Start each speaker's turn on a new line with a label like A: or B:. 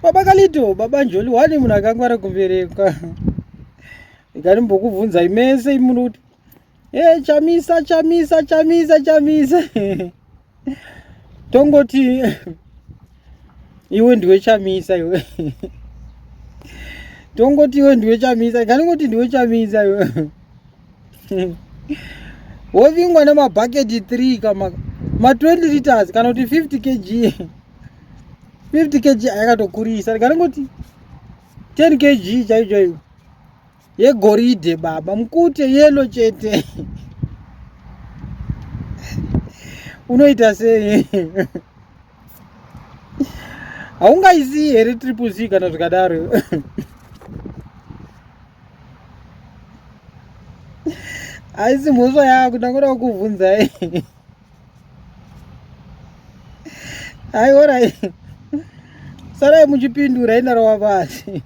A: Baba Kalito, Baba Njoli, wani munhu akangwara kuberekwa. Ndikanimbokubvunzai mese munuti. Chamisa. Tongoti iwe ndiwe Chamisa iwe. Tongoti iwe ndiwe Chamisa, kaningoti ndiwe Chamisa iwe. Wovingwa namabhaketi 3 kama 20 liters kana kuti 50 kg. 50 kg akatokurisa, kaningoti 10 kg chaicho. Yegoridhe baba, mukute yelo chete. Unoita sei? Haungaisi here triple C kana zvikadaro. Aisi mhosva yako ndakuda kukubvunza. Hai, alright. Sarai muchipindura inaro wabasi.